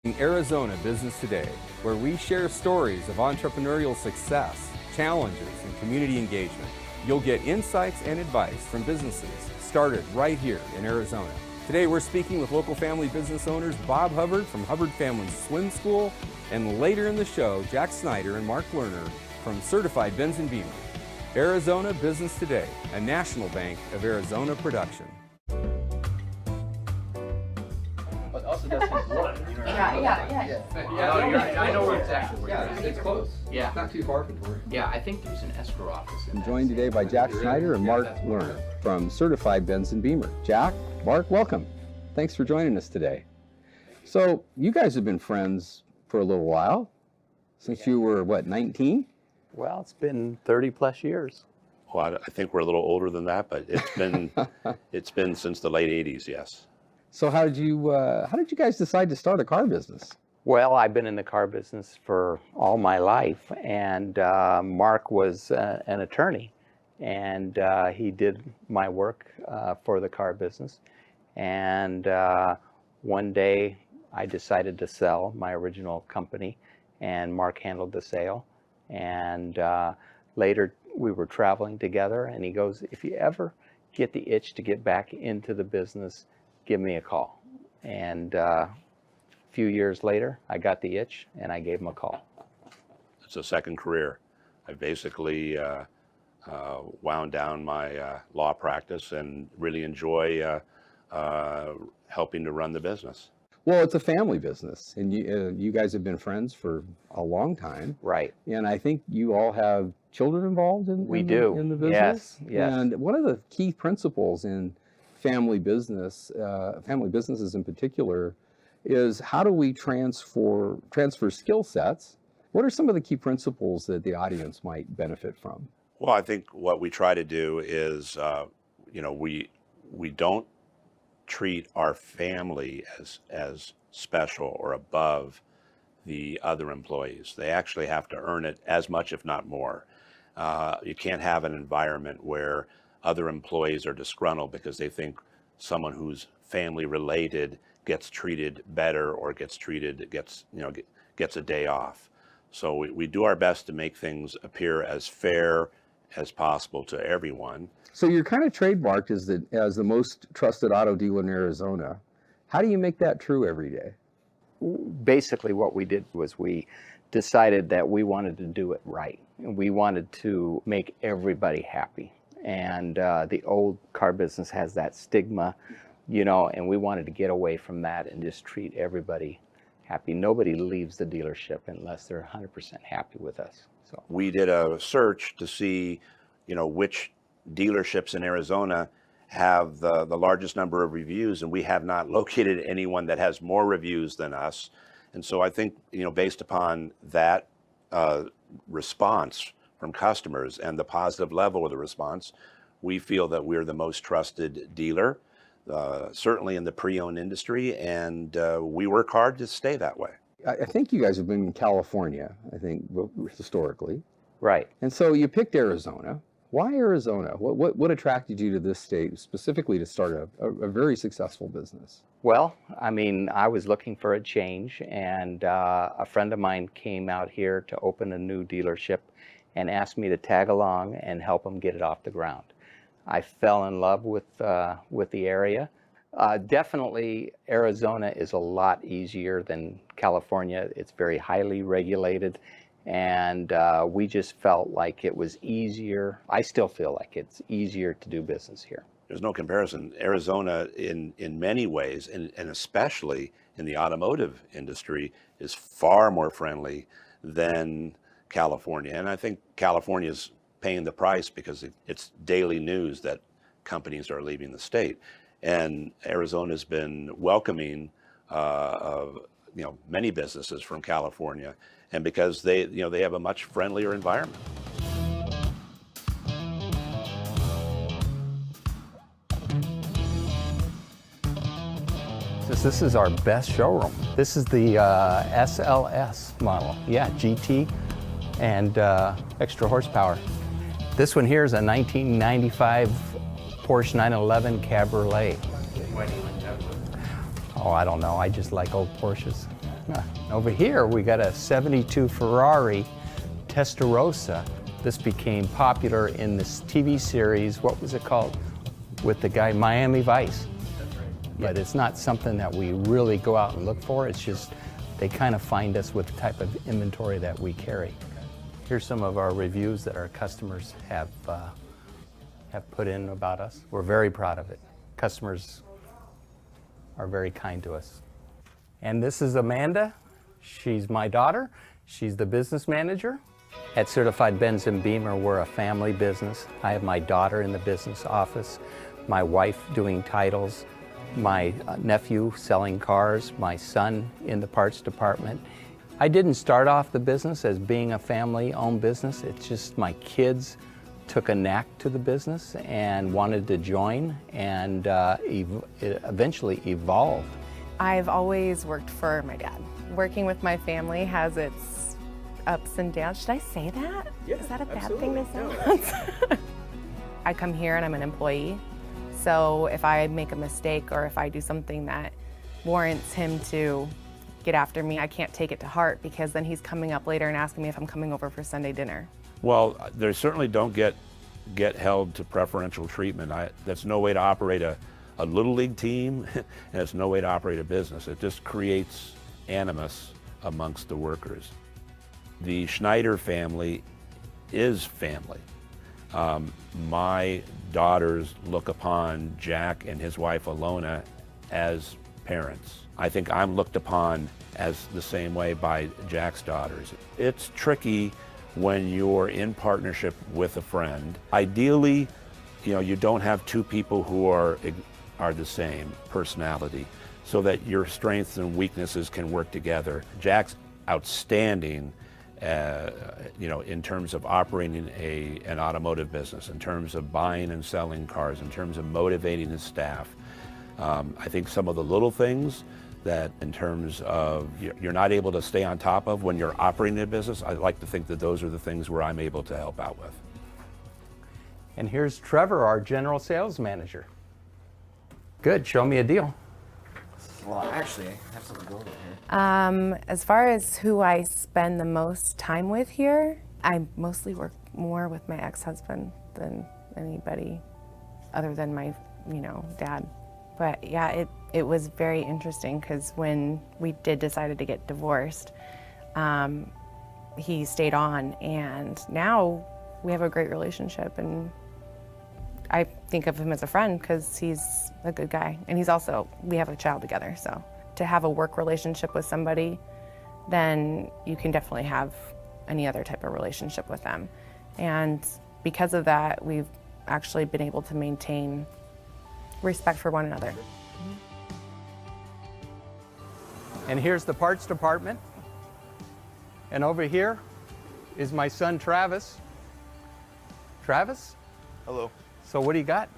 In Arizona Business Today, where we share stories of entrepreneurial success, challenges, and community engagement. You'll get insights and advice from businesses started right here in Arizona. Today we're speaking with local family business owners Bob Hubbard from Hubbard Family Swim School, and later in the show, Jack Snyder and Mark Lerner from Certified Benz Beemer. Arizona Business Today, a National Bank of Arizona production. But also that's his blood. You know Yeah. I know exactly where Yeah, it's close. Yeah. It's not too far from Tori. Yeah, I think there's an escrow office. I'm joined today by Jack Snyder and Mark Lerner from Certified Benz Beemer. Jack, Mark, welcome. Thanks for joining us today. So you guys have been friends for a little while, since you were, what, 19? Well, it's been 30 plus years. Well, I think we're a little older than that, but it's been since the late '80s. Yes. So how did you guys decide to start a car business? Well, I've been in the car business for all my life, and Mark was an attorney, and he did my work for the car business. And one day I decided to sell my original company, and Mark handled the sale. And later we were traveling together, and he goes, "If you ever get the itch to get back into the business, give me a call." And a few years later, I got the itch, and I gave him a call. It's a second career. I basically wound down my law practice and really enjoy helping to run the business. Well, it's a family business, and you guys have been friends for a long time. Right. And I think you all have children involved in We the do. business. Yes. And one of the key principles in family businesses in particular, is how do we transfer skill sets? What are some of the key principles that the audience might benefit from? Well, I think what we try to do is, we don't treat our family as special or above the other employees. They actually have to earn it as much, if not more. You can't have an environment where other employees are disgruntled because they think someone who's family related gets treated better or gets a day off. So we do our best to make things appear as fair as possible to everyone. So you're kind of trademarked as the most trusted auto dealer in Arizona. How do you make that true every day? Basically what we did was we decided that we wanted to do it right. We wanted to make everybody happy. And the old car business has that stigma, and we wanted to get away from that and just treat everybody happy. Nobody leaves the dealership unless they're 100% happy with us. So We did a search to see, which dealerships in Arizona have the largest number of reviews, and we have not located anyone that has more reviews than us. And so I think, based upon that response from customers and the positive level of the response, we feel that we're the most trusted dealer, certainly in the pre-owned industry, and we work hard to stay that way. I think you guys have been in California, historically. right. And so you picked Arizona. Why Arizona? What attracted you to this state specifically to start a very successful business? Well, I was looking for a change, and a friend of mine came out here to open a new dealership and asked me to tag along and help him get it off the ground. I fell in love with the area. Definitely, Arizona is a lot easier than California. It's very highly regulated, and we just felt like it was easier. I still feel like it's easier to do business here. There's no comparison. Arizona, in many ways, and especially in the automotive industry, is far more friendly than California. And I think California is paying the price because it's daily news that companies are leaving the state. And Arizona's been welcoming of many businesses from California, and because they have a much friendlier environment. This is our best showroom. This is the SLS model. Yeah, GT and extra horsepower. This one here is a 1995 Porsche 911 Cabriolet. Why do you like that? Oh, I don't know. I just like old Porsches. Over here, we got a 72 Ferrari Testarossa. This became popular in this TV series, what was it called? With the guy, Miami Vice. That's right. But it's not something that we really go out and look for. It's just they kind of find us with the type of inventory that we carry. Here's some of our reviews that our customers have put in about us. We're very proud of it. Customers are very kind to us. And this is Amanda. She's my daughter. She's the business manager. At Certified Benz Beemer, we're a family business. I have my daughter in the business office, my wife doing titles, my nephew selling cars, my son in the parts department. I didn't start off the business as being a family-owned business. It's just my kids took a knack to the business and wanted to join, and it eventually evolved. I've always worked for my dad. Working with my family has its ups and downs. Should I say that? Yeah, is that a bad absolutely. thing to say? I come here and I'm an employee. So if I make a mistake or if I do something that warrants him to get after me, I can't take it to heart, because then he's coming up later and asking me if I'm coming over for Sunday dinner. Well, they certainly don't get held to preferential treatment. That's no way to operate a little league team, and it's no way to operate a business. It just creates animus amongst the workers. The Schneider family is family. My daughters look upon Jack and his wife Alona as parents. I think I'm looked upon as the same way by Jack's daughters. It's tricky when you're in partnership with a friend. Ideally, you don't have two people who are the same personality, so that your strengths and weaknesses can work together. Jack's outstanding, in terms of operating an automotive business, in terms of buying and selling cars, in terms of motivating his staff. I think some of the little things that in terms of you're not able to stay on top of when you're operating a business, I like to think that those are the things where I'm able to help out with. And here's Trevor, our general sales manager. Good, show me a deal. Well, actually, I have something going on here. As far as who I spend the most time with here, I mostly work more with my ex-husband than anybody other than my, dad. But yeah, it was very interesting, because when we decided to get divorced, he stayed on, and now we have a great relationship, and I think of him as a friend because he's a good guy, and we have a child together. So to have a work relationship with somebody, then you can definitely have any other type of relationship with them. And because of that, we've actually been able to maintain respect for one another. And here's the parts department. And over here is my son, Travis. Travis? Hello. So what do you got?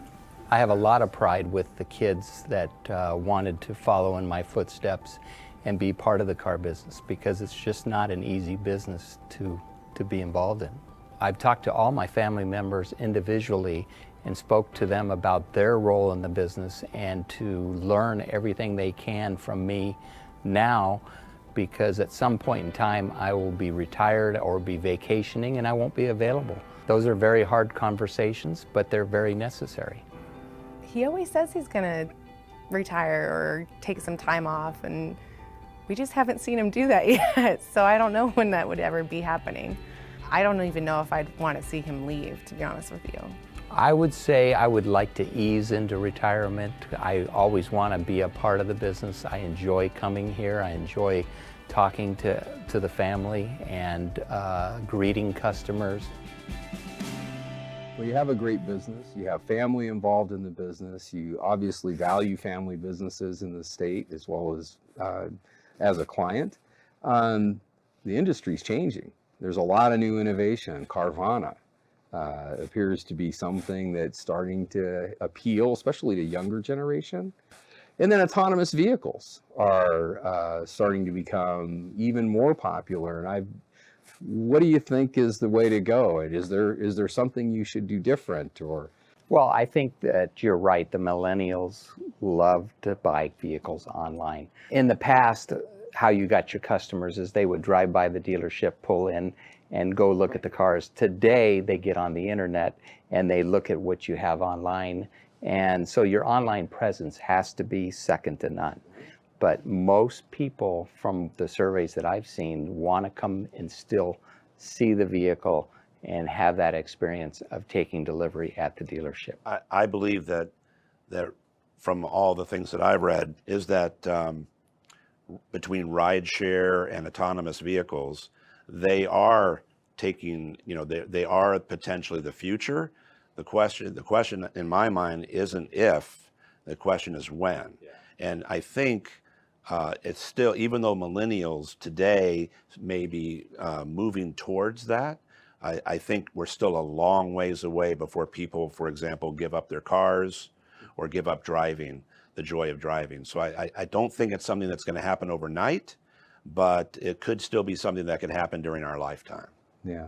I have a lot of pride with the kids that wanted to follow in my footsteps and be part of the car business, because it's just not an easy business to be involved in. I've talked to all my family members individually and spoke to them about their role in the business, and to learn everything they can from me now, because at some point in time I will be retired or be vacationing and I won't be available. Those are very hard conversations, but they're very necessary. He always says he's gonna retire or take some time off, and we just haven't seen him do that yet. So I don't know when that would ever be happening. I don't even know if I'd want to see him leave, to be honest with you. I would say I would like to ease into retirement. I always want to be a part of the business. I enjoy coming here. I enjoy talking to the family and greeting customers. Well, you have a great business. You have family involved in the business. You obviously value family businesses in the state as well as a client. The industry's changing. There's a lot of new innovation. Carvana appears to be something that's starting to appeal, especially to younger generation. And then autonomous vehicles are starting to become even more popular. And what do you think is the way to go? Is there something you should do different, or? Well, I think that you're right. The millennials love to buy vehicles online. In the past, how you got your customers is they would drive by the dealership, pull in, and go look at the cars. Today, they get on the internet and they look at what you have online. And so your online presence has to be second to none. But most people from the surveys that I've seen want to come and still see the vehicle and have that experience of taking delivery at the dealership. I believe that from all the things that I've read is that between rideshare and autonomous vehicles, they are taking, they are potentially the future. The question in my mind isn't if, the question is when. Yeah. And I think it's still, even though millennials today may be moving towards that, I think we're still a long ways away before people, for example, give up their cars or give up driving, the joy of driving. So I don't think it's something that's going to happen overnight, but it could still be something that could happen during our lifetime. Yeah.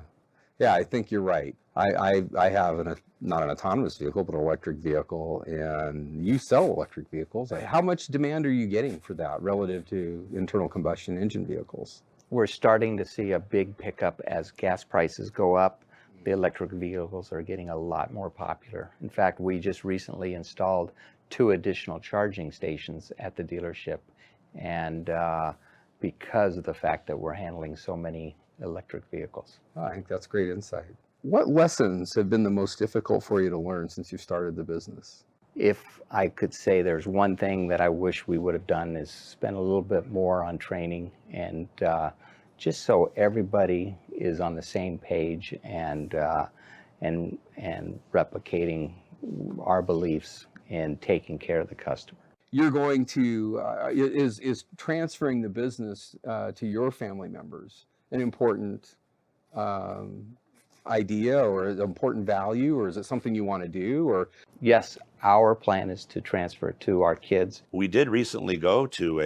Yeah, I think you're right. I have not an autonomous vehicle, but an electric vehicle, and you sell electric vehicles. How much demand are you getting for that relative to internal combustion engine vehicles? We're starting to see a big pickup as gas prices go up. The electric vehicles are getting a lot more popular. In fact, we just recently installed 2 additional charging stations at the dealership, and because of the fact that we're handling so many electric vehicles. Oh, I think that's great insight. What lessons have been the most difficult for you to learn since you started the business? If I could say there's one thing that I wish we would have done is spend a little bit more on training, and just so everybody is on the same page and replicating our beliefs in taking care of the customer. You're going to, is transferring the business to your family members an important idea or an important value, or is it something you want to do? Or yes, our plan is to transfer it to our kids. We did recently go to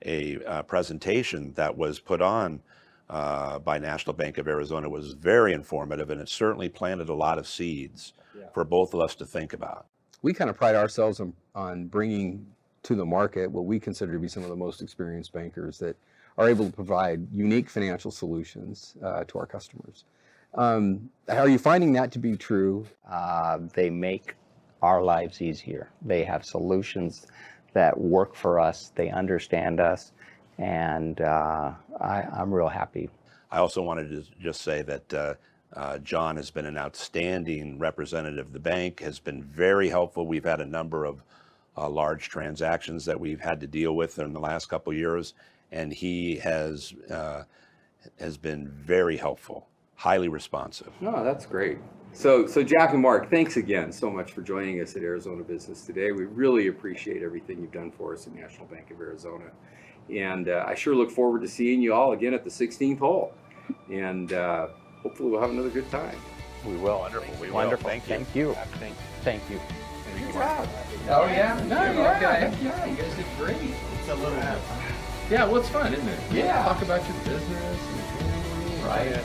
a presentation that was put on by National Bank of Arizona. It was very informative, and it certainly planted a lot of seeds for both of us to think about. We kind of pride ourselves on bringing to the market what we consider to be some of the most experienced bankers that are able to provide unique financial solutions to our customers. Are you finding that to be true? They make our lives easier. They have solutions that work for us. They understand us, and I'm real happy. I also wanted to just say that John has been an outstanding representative of the bank, has been very helpful. We've had a number of large transactions that we've had to deal with in the last couple of years, and he has been very helpful, highly responsive. Oh, that's great. So Jack and Mark, thanks again so much for joining us at Arizona Business Today. We really appreciate everything you've done for us at National Bank of Arizona. And I sure look forward to seeing you all again at the 16th hole. And hopefully we'll have another good time. We will. Wonderful. We will. Wonderful. Thank you. Thank you. Thank you. Good job. Oh yeah? No, yeah. Yeah, you guys did great. It's a little. Yeah, well, it's fun, isn't it? Yeah. Talk about your business and family. Right.